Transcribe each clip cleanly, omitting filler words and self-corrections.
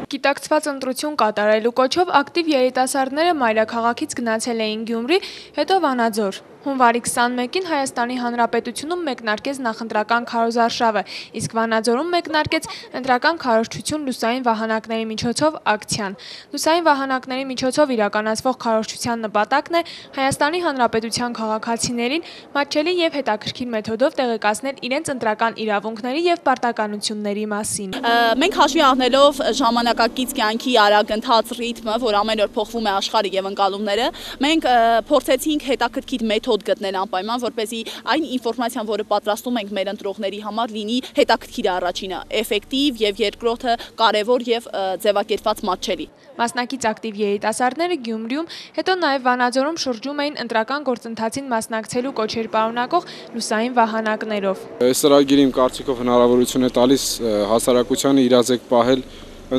Գիտակցված ընտրություն կատարելու կոչով ակտիվ երիտասարդները մայրաքաղաքից գնացել էին Գյումրի, հետո Վանաձոր։ Հունվարի 21-ին Հայաստանի Հանրապետությունում մեկնարկեց նախընտրական քարոզարշավը, իսկ Վանաձորում մեկնարկեց ընտրական քարոզչություն լուսային վահանակների միջոցով ակցիան։ Լուսային վահանակների միջոցով իրականացվող քարոզչության նպատակն է Հայաստանի Հանրապետության քաղաքացիներին մատչելի եւ հետաքրքիր մեթոդով տեղեկացնել իրենց ընտրական իրավունքների եւ պարտականությունների մասին։ Մենք հաշվի առնելով ժամանակակից կյանքի արագընթաց ռիթմը, որ ամեն օր փոխվում է աշխարհը եւ ընկալումները, մենք փորձեցինք հետաքրքիր մեթոդ գտնել անպայման, որպեսզի այն ինֆորմացիան, որը պատրաստում ենք մեր ընտրողների համար, լինի հետաքրքիր առաջինը, էֆեկտիվ եւ երկրորդը կարեւոր եւ ձևակերպված մատչելի։ Մասնակից ակտիվ երիտասարդները Գյումրիում, հետո նաեւ Վանաձորում շրջում էին ընտրական գործընթացին մասնակցելու կոչեր պարունակող լուսային վահանակներով։ Այս ծրագիրը իմ կարծիքով հնարավորություն է տալիս հասարակությանը իրազեկ պահել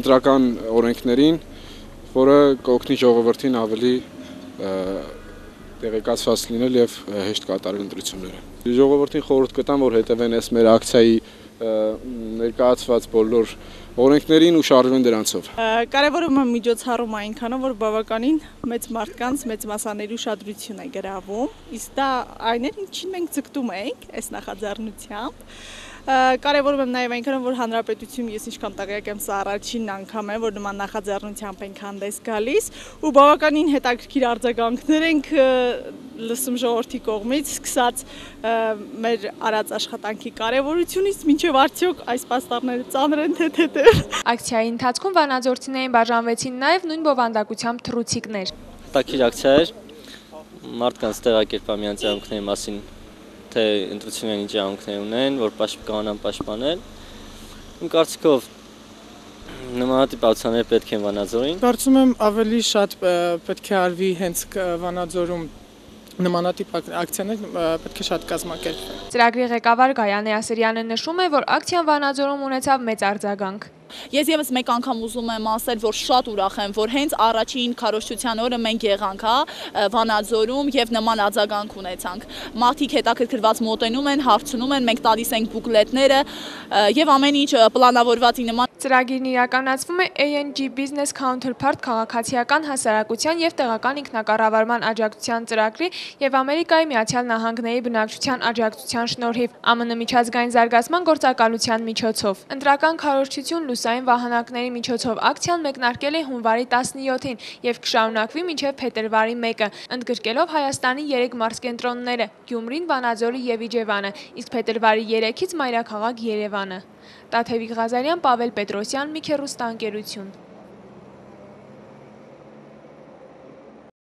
ընտրական օրենքներին, որը կօգնի ժողովրդին ավելի տեղեկացված լինել եւ հեշտ կատարել ընտրությունները։ Ժողովրդին խորհուրդ կտամ, որ հետևեն այս մեր ակցիայի ներկայացված բոլոր օրենքներին ու շարժվեն դրանցով։ Կարևորում եմ միջոցառումը այնքանով, որ բավականին մեծ մարդկանց, մեծ մասաների ուշադրություն է գրավում, իսկ դա այն է, ինչին մենք ձգտում ենք այս նախաձեռնությամբ։ Կարևորում եմ նաև այնքանով, որ հանրապետությունում ես ինչքան տեղյակ եմ, սա առաջին անգամ է, որ նման նախաձեռնությամբ ենք հանդես գալիս ու բավականին հետաքրքիր արձագանքներ ենք լսում ժողովրդի կողմից, սկսած մեր արած աշխատանքի կարևորությունից, մինչև արդյոք այս պաստառները ծանր են թե։ Ակցիայի ընթացքում վանաձորցիներին բաժանվեցին նաև նույն բովանդակությամբ թռուցիկներ։ Հետաքրքիր ակցիա էր, մարդկանց տեղակերպવા միայն իրավունքների մասին, թե ընտրությունները ինչ իրավունքներ ունեն, որ կարողանան պաշտպանել։ Իմ կարծիքով նմանատիպ ակցիաներ պետք են Վանաձորին։ Կարծում եմ ավելի շատ պետք է արվի հենց Վանաձորում նմանատիպ ակցիաներ պետք է շատ կազմակերպվեն։ Ծրագրի ղեկավար Գայանե Ասրյանը նշում է, որ ակցիան Վանաձորում ունեցավ մեծ արձագանք։ Ես եւս մեկ անգամ ուզում եմ ասել, որ շատ ուրախ եմ, որ հենց առաջին քարոզչության օրը մենք եղանք Վանաձորում եւ նման արձագանք ունեցանք։ Մարդիկ հետաքրքրված մոտենում են, հարցնում են, մենք տալիս ենք բուկլետները եւ ամեն ինչ պլանավորվածի նման։ Ծրագիրն իրականացվում է ANG Business Counterpart քաղաքացիական հասարակության եւ տեղական ինքնակառավարման աջակցության ծրագրի եւ Ամերիկայի Միացյալ Նահանգների բնակչության աջակցության շնորհիվ ԱՄՆ միջազգային զարգացման գործակալության միջոցով։ Ընտրական քարոզչություն լուսային վահանակների միջոցով ակցիան մեկնարկել է հունվարի 17-ին եւ կշարունակվի մինչեւ փետրվարի 1-ը, ընդգրկելով Հայաստանի 3 մարզկենտրոնները՝ Գյումրին, Վանաձորը եւ Իջևանը, իսկ փետրվարի 3-ից մայրաքաղաք Երևանը։ Տաթևիկ Ղազարյան, Պավել Պետրոսյան, Միքերուստա ընկերություն։